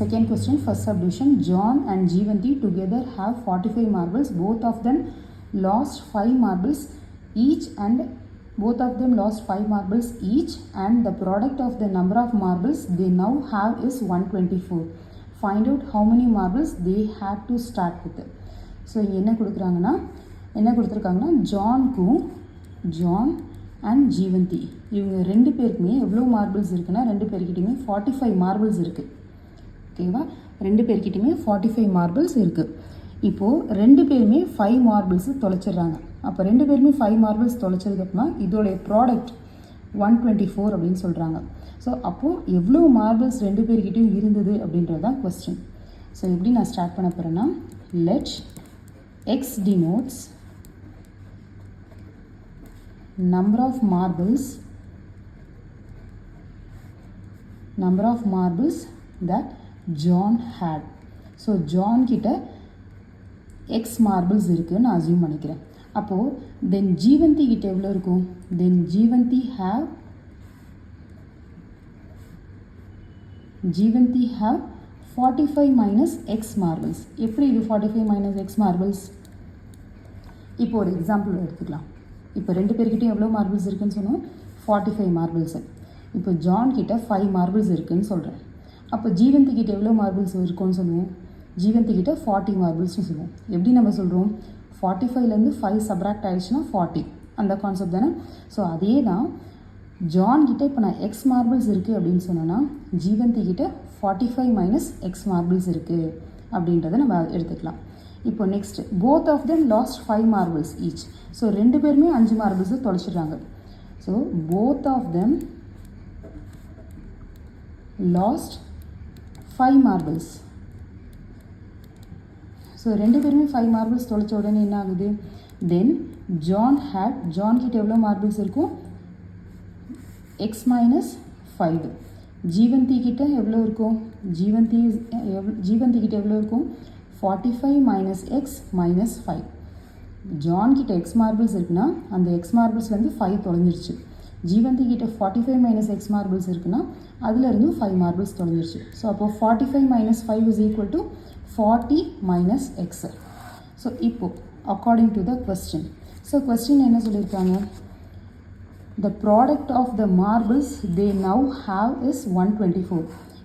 Second question, first subdivision. John and Jeevanti together have 45 marbles. Both of them lost 5 marbles each and the product of the number of marbles they now have is 124. Find out how many marbles they had to start with. So என்ன கொடுத்துருக்காங்கன்னா John and Jeevanthi இவங்க ரெண்டு பேருக்குமே எவ்வளோ marbles இருக்குன்னா ரெண்டு பேர்கிட்டையுமே 45 marbles இருக்குது. ஓகேவா, ரெண்டு பேர்கிட்டையுமே 45 மார்பிள்ஸ் இருக்குது. இப்போது ரெண்டு பேருமே 5 மார்பிள்ஸ் தொலைச்சிடுறாங்க. அப்போ ரெண்டு பேருமே 5 மார்பிள்ஸ் தொலைச்சதுக்கப்புறமா இதோடைய ப்ராடக்ட் 124 அப்படின்னு சொல்கிறாங்க. ஸோ அப்போது எவ்வளோ மார்பிள்ஸ் ரெண்டு பேர்கிட்டையும் இருந்தது அப்படின்றது தான் கொஸ்டின். ஸோ எப்படி நான் ஸ்டார்ட் பண்ண போகிறேன்னா, let X denotes number of marbles that John had. So John கிட்ட x marbles இருக்குன்னு நான் அசியூம் பண்ணிக்கிறேன். அப்போது then ஜீவந்தி கிட்ட எவ்வளோ இருக்கும்? then Jeevanthi have 45 minus x marbles. எப்படி இது 45 minus x marbles? இப்போ ஒரு எக்ஸாம்பிள் எடுத்துக்கலாம். இப்போ ரெண்டு பேர்கிட்டையும் எவ்வளோ மார்பிள்ஸ் இருக்குதுன்னு சொன்னோம்? 45 மார்பிள்ஸு. இப்போ ஜான் கிட்ட 5 மார்பிள்ஸ் இருக்குதுன்னு சொல்கிறேன். அப்போ ஜீவந்தி கிட்ட எவ்வளோ மார்பிள்ஸ் இருக்குன்னு சொல்லுவோம்? ஜீவந்தி கிட்ட 40 மார்பிள்ஸ்னு சொல்லுவோம். எப்படி நம்ம சொல்கிறோம்? 45லேருந்து 5 சப்ராக்ட் ஆகிடுச்சுன்னா 40, அந்த கான்செப்ட் தானே. ஸோ அதே தான் ஜான் கிட்ட இப்போ நான் எக்ஸ் மார்பிள்ஸ் இருக்குது அப்படின்னு சொன்னோன்னா ஜீவந்தி கிட்ட 45 மைனஸ் எக்ஸ் மார்பிள்ஸ் இருக்குது அப்படின்றத நம்ம எடுத்துக்கலாம். இப்போ next, both of them lost 5 marbles each. So ரெண்டு பேருமே 5 மார்பிள்ஸை தொலைச்சிடுறாங்க. So both of them lost 5 marbles. So ரெண்டு பேருமே 5 மார்பிள்ஸ் தொலைச்ச உடனே என்ன ஆகுது? தென் ஜான் கிட்ட எவ்வளோ மார்பிள்ஸ் இருக்கும்? X minus 5. ஜீவந்தி கிட்ட எவ்வளோ இருக்கும்? ஜீவந்தி கிட்ட எவ்வளோ இருக்கும்? 45 minus x minus 5. ஜான் கிட்ட எக்ஸ் மார்பிள்ஸ் இருக்குன்னா அந்த எக்ஸ் மார்பிள்ஸ்லேருந்து 5 தொலைஞ்சிருச்சு. ஜீவந்தி கிட்ட 45 மைனஸ் எக்ஸ் மார்பிள்ஸ் இருக்குன்னா அதுலேருந்து 5 மார்பிள்ஸ் தொலைஞ்சிருச்சு. ஸோ அப்போது 45 minus 5 is equal to 40 minus x. So இப்போது according to the question, so question என்ன சொல்லியிருக்காங்க? The product of the marbles they now have is 124.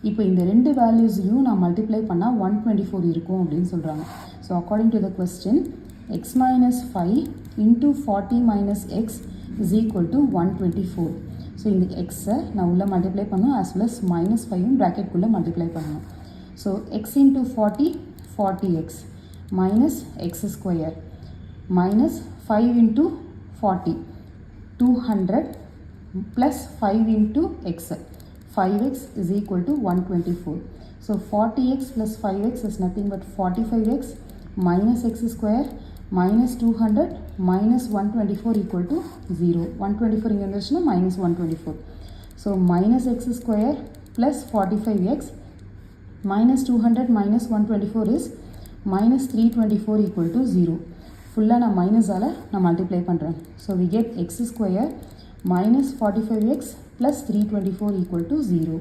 இப்போ இந்த ரெண்டு வேல்யூஸையும் நான் மல்டிப்ளை பண்ணால் 124 இருக்கும் அப்படின்னு சொல்கிறாங்க. So according to the question, x minus 5 into 40 minus x is equal to 124. So இந்த எக்ஸை நான் உள்ளே மல்டிப்ளை பண்ணணும், ஆஸ் வெல் அஸ் மைனஸ் 5ம் ப்ராக்கெட்குள்ளே மல்டிப்ளை பண்ணணும். So x into 40 x minus x square minus 5 into 40 200 plus 5 into x 5x is equal to 124. So 40x plus 5x is nothing but 45x minus x square minus 200 minus 124 equal to 0. 124 இங்கே வந்துச்சுன்னா minus 124. So minus x square plus 45x minus 200 minus 124 is minus 324 equal to 0. ஃபுல்லாக நான் மைனஸால் நான் multiply பண்ணுறேன். So we get x square minus 45x plus 324 equal to 0.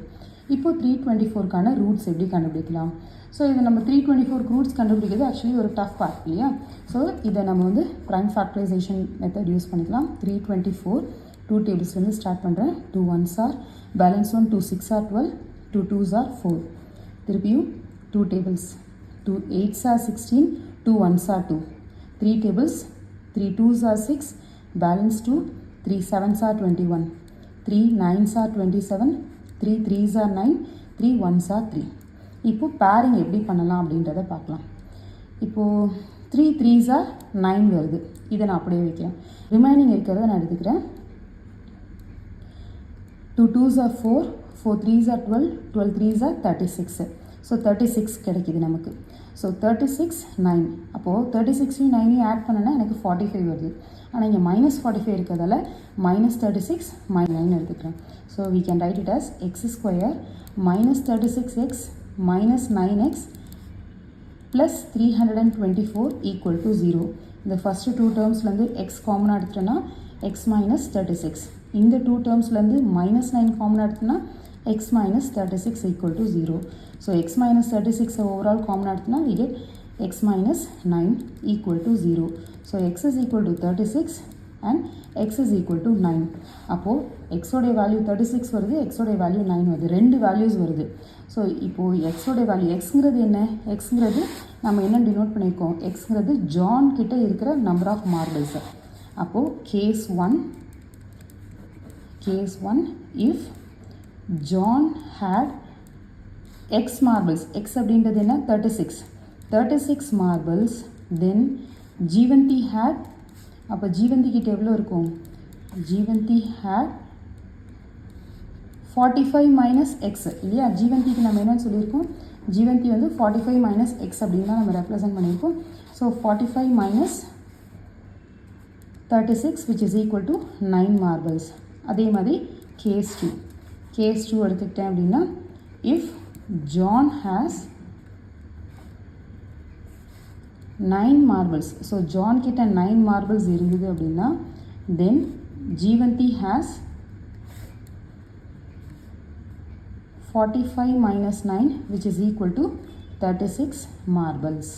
இப்போ 324க்கான roots எப்படி கண்டுபிடிக்கலாம்? So இதை நம்ம 324 ரூட்ஸ் கண்டுபிடிக்கிறது ஆக்சுவலி ஒரு டஃப் பார்ட் இல்லையா? ஸோ இதை நம்ம வந்து ப்ரைம் ஃபேக்டரைசேஷன் மெத்தட் யூஸ் பண்ணிக்கலாம். 324 2 டேபிள்ஸ்லேருந்து ஸ்டார்ட் பண்ணுறேன். 2 1s are, balance 1 2 6 are 12, 2 2s are 4. திருப்பியும் 2 tables, 2 8s are 16, 2 1s are 2. 3 tables, 3 2s are 6, balance 2, 3 7s are 21. 3 9s are 27, 3 3s are 9, 3 1s are 3. இப்போ bearing எப்படி பண்ணலாம் அப்படின்றத பார்க்கலாம். இப்போது 3 3s are 9 வருது, இதை நான் அப்படியே வைக்கிறேன். ரிமைனிங் இருக்கிறத நான் எடுத்துக்கிறேன். 2 2s are 4, 4 3s are 12, 12 3s are 36. So 36 கிடைக்கிது நமக்கு. ஸோ 36 9. அப்போது 36 9 ஆட் பண்ணனா எனக்கு 45 வருது. ஆனால் இங்கே மைனஸ் 45 இருக்கிறதால மைனஸ் 36 -9 எடுத்துக்கிறேன். So we can write it as x square minus 36x minus 9x plus 324 equal to 0. இந்த ஃபஸ்ட்டு 2 டேர்ம்ஸ்லேருந்து எக்ஸ் காமனாக எடுத்துட்டோன்னா எக்ஸ் மைனஸ் 36. இந்த 2 டேர்ம்ஸ்லேருந்து -9 காமனாக எடுத்தோன்னா x minus 36 equal to 0. So x minus 36 overall common எடுத்துனா we get x minus 9 equal to 0. So x is equal to 36 and x is equal to 9. அப்போ x உடைய value 36 வருது, x உடைய value 9 வருது, ரெண்டு values வருது. ஸோ இப்போது x உடைய value xங்கிறது என்ன? xங்கிறது நம்ம என்ன டினோட் பண்ணியிருக்கோம்? xங்கிறது ஜான் கிட்ட இருக்கிற நம்பர் ஆஃப் மார்பிள்ஸ். அப்போது case one if John had x marbles, x அப்படின்றது என்ன? 36 மார்பிள்ஸ், தென் ஜீவந்தி ஹேட், அப்போ ஜீவந்தி கிட்ட எவ்வளோ இருக்கும்? ஜீவந்தி ஹேட் 45 மைனஸ் எக்ஸ் இல்லையா? ஜீவந்திக்கு நம்ம என்னன்னு சொல்லியிருக்கோம்? ஜீவந்தி வந்து 45 மைனஸ் எக்ஸ் அப்படின்னு தான் நம்ம ரெப்ரசன்ட் பண்ணியிருக்கோம். So 45 minus 36 which is equal to 9 marbles. அதே மாதிரி கேஸ் டூ எடுத்துக்கிட்டேன் அப்படின்னா if John has 9 marbles, so John கிட்ட 9 marbles இருந்தது அப்படின்னா தென் Jeevanthi has 45 minus 9 which is equal to 36 marbles.